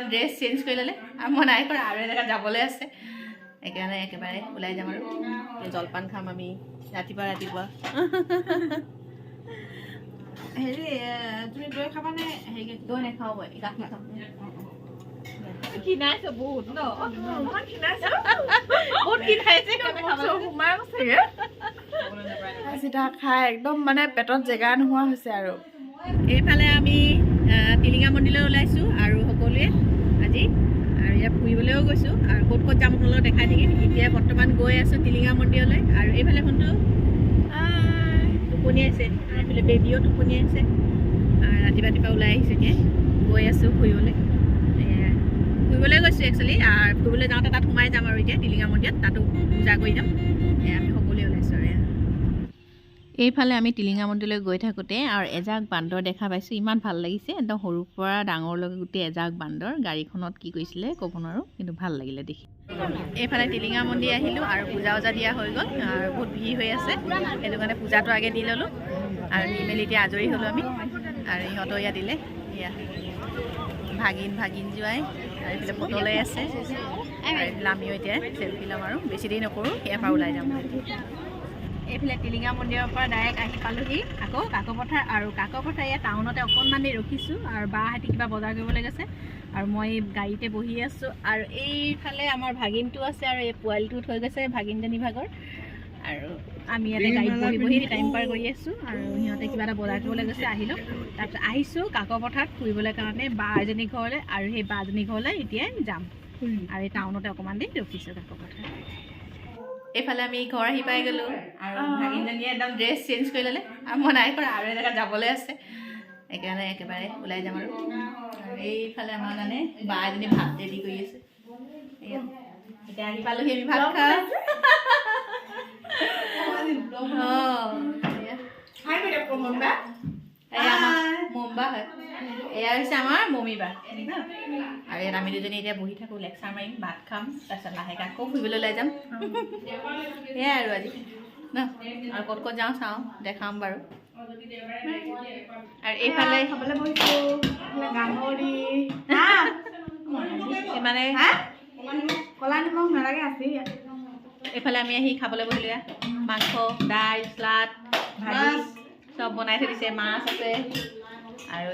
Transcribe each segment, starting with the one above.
একদম dress change কৰি ল'লে আৰু মই নাই কৰা আৰু এজেগাত যাবলৈ আছে সেইকাৰণে একেবাৰে ওলাই যাম আৰু জলপান খাম আমি ৰাতিপুৱা হেৰি তুমি দৈ খাবানে হেৰি দৈ নাখাওঁ মই গাখীৰ খাম কিনাইছো বহুত ন বহুত কিনাইছে চিধা খাই একদম মানে পেটত জেগা নোহোৱা হৈছে আৰু এইফালে আমি টিলিঙা মন্দিৰলৈ ওলাইছোঁ আৰু সকলোৱে আজি আৰু ইয়াত ফুৰিবলৈও গৈছোঁ আৰু ক'ত ক'ত যাম আপোনালোকক দেখাই থাকিম এতিয়া বৰ্তমান গৈ আছোঁ টিলিঙা মন্দিৰলৈ আৰু এইফালে ফোনটো টোপনি আছে আৰু এইফালে বেবীও টোপনি আছে আৰু ৰাতিপুৱা ওলাই আহিছোঁ এতিয়া গৈ আছোঁ ফুৰিবলৈ গৈছোঁ একচুৱেলি আৰু ফুৰিবলৈ যাওঁতে তাত সোমাই যাম আৰু এতিয়া টিলিঙা মন্দিৰত তাতো পূজা কৰি যাম আমি সকলোৱে ওলাইছোঁ আৰু এইফালে আমি টিলিঙা মন্দিৰলৈ গৈ থাকোঁতে আৰু এজাক বান্দৰ দেখা পাইছোঁ ইমান ভাল লাগিছে একদম সৰুৰ পৰা ডাঙৰলৈকে গোটেই এজাক বান্দৰ গাড়ীখনত কি কৰিছিলে ক'ব নোৱাৰোঁ কিন্তু ভাল লাগিলে দেখি এইফালে টিলিঙা মন্দিৰ আহিলোঁ আৰু পূজা দিয়া হৈ গ'ল আৰু বহুত ভিৰ হৈ আছে সেইটো কাৰণে পূজাটো আগে দি ল'লোঁ আৰু দি মেলি এতিয়া আজৰি হ'লোঁ আমি আৰু ইহঁতৰ ইয়াত দিলে এয়া ভাগিন জোৱাই আৰু এইফালে ফটোলৈ আছে আৰু এইফালে আমিও এতিয়া চেলফি ল'ম আৰু বেছি দেৰি নকৰোঁ ইয়াৰ পৰা ওলাই যাম এইফালে টিলিঙা মন্দিৰৰ পৰা ডাইৰেক্ট আহি পালোঁহি আকৌ কাকপথাৰ আৰু কাকপথাৰ ইয়াত টাউনতে অকণমান দেৰি ৰখিছোঁ আৰু বাহঁতি কিবা বজাৰ কৰিবলৈ গৈছে আৰু মই গাড়ীতে বহি আছোঁ আৰু এইফালে আমাৰ ভাগিনটো আছে আৰু এই পোৱালিটো থৈ গৈছে ভাগিনজনী ভাগৰ আৰু আমি ইয়াতে গাড়ীত বহি টাইম পাৰ কৰি আছোঁ আৰু সিহঁতে কিবা এটা বজাৰ কৰিবলৈ গৈছে আহিলোঁ তাৰপিছত আহিছোঁ কাকপথাৰত ফুৰিবলৈ কাৰণে বা এজনী ঘৰলৈ আৰু সেই বাজনী ঘৰলৈ এতিয়াই যাম আৰু এই টাউনতে অকণমান দেৰি ৰখিছোঁ কাকপথাৰত এইফালে আমি ঘৰ আহি পাই গ'লোঁ আৰু ভাগিনজনীয়ে একদম ড্ৰেছ চেঞ্জ কৰি ল'লে আৰু মই নাই কৰা আৰু এজেগাত যাবলৈ আছে সেইকাৰণে একেবাৰে ওলাই যাম আৰু এইফালে আমাৰ কাৰণে বা এজনী ভাত ৰেডি কৰি আছে এতিয়া আহি পালোঁহি আমি ভাত খাওঁ মমবা হয় এয়া হৈছে আমাৰ মমিবা আৰু ইয়াত আমি দুজনী এতিয়া বহি থাকোঁ লেকচাৰ মাৰিম ভাত খাম তাৰপিছত লাহেকৈ আকৌ ফুৰিবলৈ ওলাই যাম সেয়াই আৰু আজি ন আৰু ক'ত যাওঁ চাওঁ দেখাম বাৰু আৰু এইফালে খাবলৈ বহিছোঁ গাহৰি মানে ক'লা নিমখ নালাগে আছে এইফালে আমি আহি খাবলৈ বহিলোঁ মাংস দাইল চালাড ভাজি চব বনাই থৈ দিছে মাছ আছে আৰু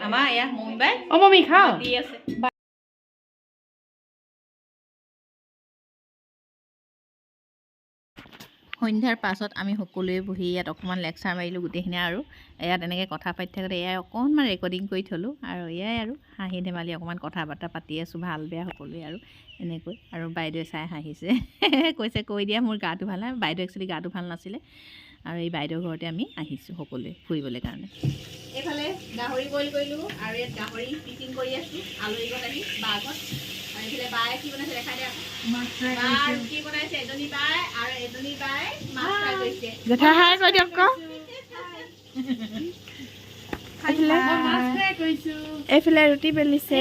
আমাৰ মমিবাই মমি খাওঁ দি আছে সন্ধ্যাৰ পাছত আমি সকলোৱে বহি ইয়াত অকণমান লেকচাৰ মাৰিলোঁ গোটেইখিনি আৰু ইয়াত এনেকৈ কথা পাতি থাকোঁতে এয়াই অকণমান ৰেকৰ্ডিং কৰি থ'লোঁ আৰু এয়াই আৰু হাঁহি ধেমালি অকণমান কথা বাৰ্তা পাতি আছোঁ ভাল বেয়া সকলোৱে আৰু এনেকৈ আৰু বাইদেৱে চাই হাঁহিছে কৈছে কৈ দিয়া মোৰ গাটো ভাল নাই বাইদেউ একচুৱেলি গাটো ভাল নাছিলে আৰু এই বাইদেউৰ ঘৰতে আমি আহিছোঁ সকলোৱে ফুৰিবলৈ কাৰণে এইফালে গাহৰি বইল কৰিলোঁ আৰু ইয়াত গাহৰি পিচিং কৰি আছোঁ আলহী ঘৰত আহি বাঘত আৰু এইফালে বায়ে কি বনাইছে দেখাই দিয়া কি বনাইছে এজনী বাই আৰু এজনী বাই মাছ ফ্ৰাই কৰিছে জেঠা হাই কৈ দিয়ক এইফালে ৰুটি বেলিছে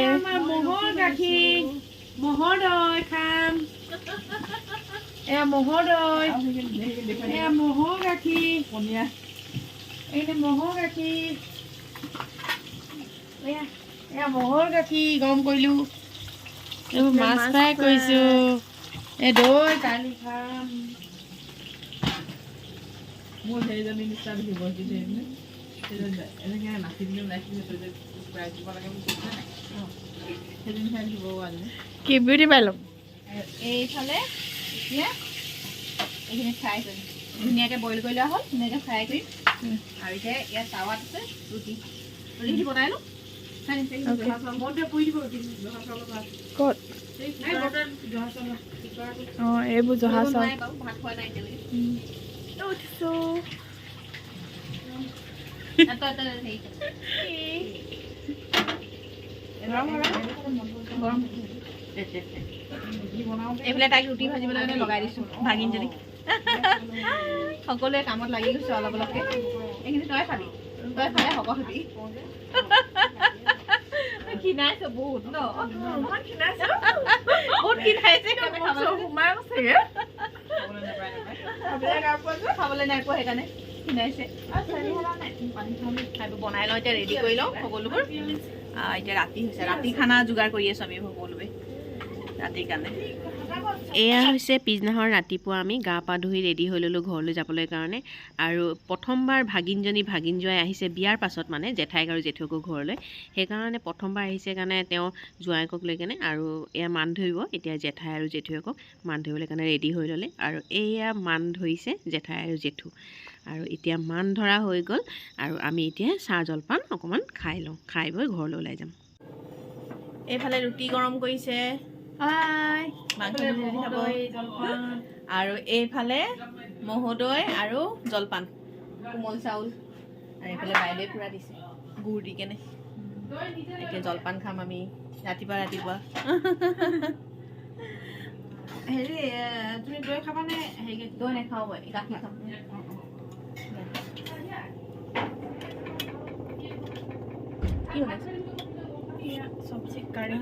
মহৰ গাখীৰ মহৰ দৈ খাম এয়া মহৰ দৈ এয়া মহৰ গাখীৰ পনীয়া এইনে মহৰ গাখীৰ এয়া মহৰ গাখীৰ গৰম কৰিলোঁ এইবোৰ মাছ ফ্ৰাই কৰিছোঁ এই দৈ দালি খাম মোৰ সেইজনী নিচিনা দিব এনেকৈ নাচি দিলে ওলাইছিলে কি বিউটি পাই ল'ম এইফালে এতিয়া এইখিনি ফ্ৰাই কৰিম ধুনীয়াকৈ বইল কৰি লোৱা হ'ল ধুনীয়াকৈ ফ্ৰাই কৰিম আৰু এতিয়া ইয়াত টাৱাত আছে ৰুটিখিনি বনাই লওঁ ক'ত অঁ এইবোৰ জহা চাউল ভাত খোৱা নাই এতিয়ালৈকে উঠিছোঁ এইফালে তাইক ৰুটি ভাজিবলৈ কাৰণে লগাই দিছোঁ ভাগিনজনী সকলোৱে কামত লাগি গৈছে অলপ অলপকৈ এইখিনি তই খাবি তই খালে সকলোটি কিনাইছো বহুত ন বহুত কিনাইছে খাবলৈ নাই পোৱা সেইকাৰণে কিনাইছে খাইবোৰ বনাই লওঁ এতিয়া ৰেডি কৰি লওঁ সকলোবোৰ এতিয়া ৰাতি হৈছে ৰাতি খানা যোগাৰ কৰি আছোঁ আমি সকলোৱে ৰাতিৰ কাৰণে এয়া হৈছে পিছদিনাখন ৰাতিপুৱা আমি গা পা ধুই ৰেডি হৈ ল'লোঁ ঘৰলৈ যাবলৈ কাৰণে আৰু প্ৰথমবাৰ ভাগিন জোৱাই আহিছে বিয়াৰ পাছত মানে জেঠাইক আৰু জেঠুকৰ ঘৰলৈ সেইকাৰণে প্ৰথমবাৰ আহিছে কাৰণে তেওঁ জোৱাইকক লৈ কেনে আৰু এয়া মান ধৰিব এতিয়া জেঠাই আৰু জেঠুকক মান ধৰিবলৈ কাৰণে ৰেডি হৈ ল'লে আৰু এয়া মান ধৰিছে জেঠাই আৰু জেঠু আৰু এতিয়া মান ধৰা হৈ গ'ল আৰু আমি এতিয়া চাহ জলপান অকণমান খাই লওঁ খাই বৈ ঘৰলৈ ওলাই যাম এইফালে ৰুটি গৰম কৰিছে আৰু এইফালে মহোদৈ আৰু জলপান কোমল চাউল আৰু এইফালে বাইদেৱে পুৰা দিছে গুড় দি কেনে এতিয়া জলপান খাম আমি ৰাতিপুৱা হেৰি তুমি দৈ খাবানে হেৰি দৈ নাখাওঁ মই গাখীৰ খাম কি বনাইছে চব্জি কাৰী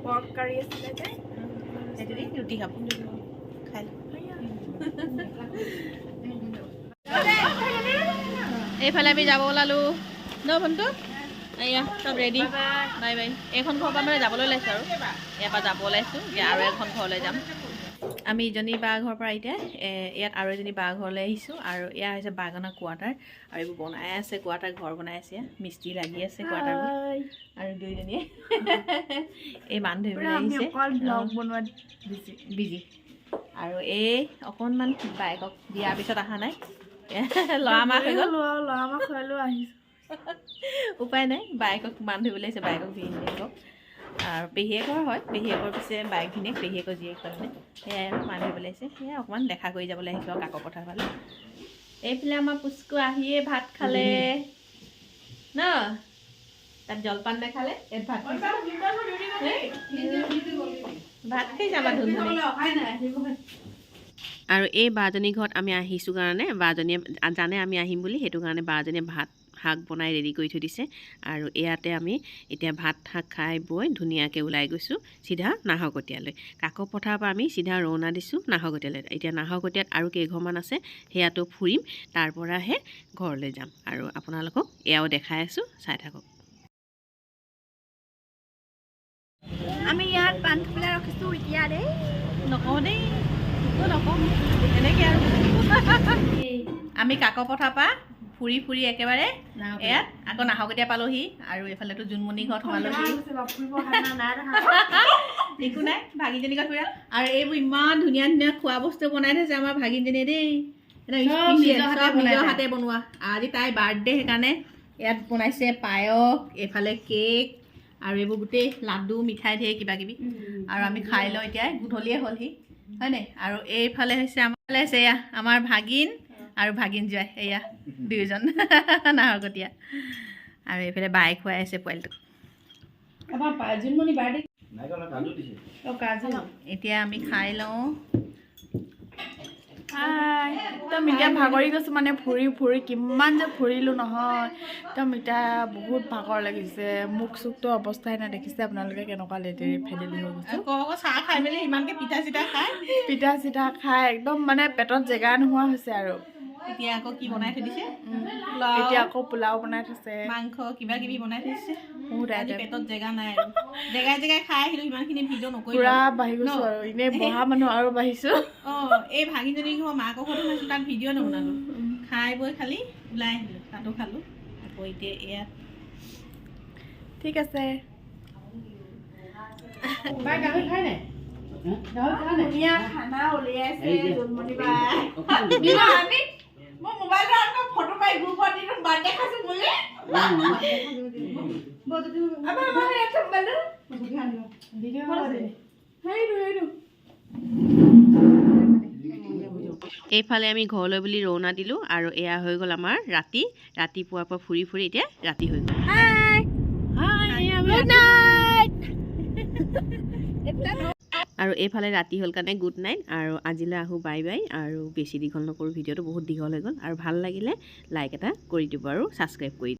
পৰ্ক কাৰী আছিলে যে সেইটো দি ৰুটি খাব খাই এইফালে আমি যাব ওলালোঁ ন ভণ্টু এয়া চব ৰেডি বাই বাই এইখন ঘৰৰ পৰা মানে যাবলৈ ওলাইছোঁ আৰু ইয়াৰ পৰা যাব ওলাইছোঁ এতিয়া আৰু এখন ঘৰলৈ যাম আমি ইজনী বা ঘৰৰ পৰা এতিয়া ইয়াত আৰু এজনী বা ঘৰলৈ আহিছোঁ আৰু এয়া হৈছে বাগানৰ কোৱাৰ্টাৰ আৰু এইবোৰ বনাই আছে কোৱাৰ্টাৰ ঘৰ বনাই আছে মিস্ত্ৰী লাগি আছে কোৱাৰ্টাৰবোৰ আৰু দুইজনীয়ে এই মান ধৰিবলৈ আহিছে বিজি আৰু এই অকণমান বাইকক দিয়াৰ পিছত অহা নাই ল'ৰা মাক হৈ গ'ল উপায় নাই বাইকক মান ধৰিবলৈ আহিছে বাইকক ভিনিয়েকক আৰু পেহীয়েকৰ হয় পেহীয়েকৰ পিছে বাইক ভিনিয়েক পেহীয়েকৰ জীয়েক তাৰমানে সেয়াই আৰু মান ধৰিবলৈ আহিছে সেয়াই অকণমান দেখা কৰি যাবলৈ আহিছোঁ আৰু কাকৰ পথাৰ ফালে এইফালে আমাৰ পুচকু আহিয়ে ভাত খালে ন তাত জলপান নাখালে ইয়াত ভাত ভাত খাই যাবা ধুনীয়া আৰু এই বাজনী ঘৰত আমি আহিছোঁ কাৰণে বাজনীয়ে জানে আমি আহিম বুলি সেইটো কাৰণে বাজনীয়ে ভাত শাক বনাই ৰেডি কৰি থৈ দিছে আৰু ইয়াতে আমি এতিয়া ভাত শাক খাই বৈ ধুনীয়াকৈ ওলাই গৈছোঁ চিধা নাহৰকটীয়ালৈ কাকৰ পথাৰৰ পৰা আমি চিধা ৰওনা দিছোঁ নাহৰকটীয়ালৈ এতিয়া নাহৰকটীয়াত আৰু কেইঘৰমান আছে সেয়াতো ফুৰিম তাৰ পৰাহে ঘৰলৈ যাম আৰু আপোনালোকক এয়াও দেখাই আছোঁ চাই থাকক আমি ইয়াত পাণ পেলাই ৰাখিছোঁ এতিয়া দেই নকওঁ দেই নকওঁ এনেকৈ আৰু আমি কাকৰ পথাৰৰ পৰা ফুৰি একেবাৰে ইয়াত আকৌ নাহৰকটীয়া পালোহি আৰু এইফালেতো জোনমণি ঘৰত সোমালোহি একো নাই ভাগিনজনী ঘৰত ফুৰা আৰু এইবোৰ ইমান ধুনীয়া খোৱা বস্তু বনাই থৈছে আমাৰ ভাগিনজনীয়ে দেই চব নিজৰ হাতে বনোৱা আজি তাইৰ বাৰ্থডে সেইকাৰণে ইয়াত বনাইছে পায়স এইফালে কেক আৰু এইবোৰ গোটেই লাডু মিঠাই ধেৰ কিবা কিবি আৰু আমি খাই লওঁ এতিয়া গধূলিয়ে হ'লহি হয়নে আৰু এইফালে হৈছে এয়া আমাৰ ভাগিন আৰু ভাগিন জোৱাই এয়া দুয়োজন নাহৰকটীয়া আৰু এইফালে বাই খুৱাই আছে পোৱালিটোক এতিয়া আমি খাই লওঁ একদম এতিয়া ভাগৰি গৈছোঁ মানে ফুৰি কিমান যে ফুৰিলোঁ নহয় একদম এতিয়া বহুত ভাগৰ লাগিছে মুখ চুখটো অৱস্থাই নাই দেখিছে আপোনালোকে কেনেকুৱা লেতেৰি ফেদেলি হৈ গৈছে চাহ খাই মেলি ইমানকৈ পিঠা চিঠা খাই একদম মানে পেটত জেগা নোহোৱা হৈছে আৰু এতিয়া আকৌ কি বনাই থৈ দিছে এতিয়া আকৌ পোলাও বনাই থৈছে মাংস কিবা কিবি বনাই থৈছে পেটত জেগা নাই আৰু জেগাই খাই আহিলোঁ ইমানখিনি ভিডিঅ' নকৰিলোঁ পুৰা বাঢ়ি গৈছোঁ আৰু এনেই বহা মানুহ আৰু বাঢ়িছোঁ এই ভাগিনজনী ঘৰ মাকৰ ঘৰতো নাছিলোঁ তাত ভিডিঅ' নবনালোঁ খাই বৈ খালি ওলাই আহিলোঁ তাতো খালোঁ আকৌ এতিয়া ইয়াত ঠিক আছে গাহৰি খাই নাই ধুনীয়া খানা উলিয়াইছে জোনমণি বাই মই মোবাইলটো আকৌ ফটো পাই গ্ৰুপত দিলোঁ বাৰ্থডে খাইছোঁ বুলি এইফালে আমি ঘৰলৈ বুলি ৰওনা দিলোঁ আৰু এয়া হৈ গ'ল আমাৰ ৰাতিপুৱাৰ পৰা ফুৰি এতিয়া ৰাতি হৈ গ'ল আৰু এইফালে ৰাতি হ'ল কাৰণে গুড নাইট আৰু আজিলৈ আহোঁ বাই বাই আৰু বেছি দীঘল নকৰোঁ ভিডিঅ'টো বহুত দীঘল হৈ গ'ল আৰু ভাল লাগিলে লাইক এটা কৰি দিব আৰু ছাবস্ক্ৰাইব কৰি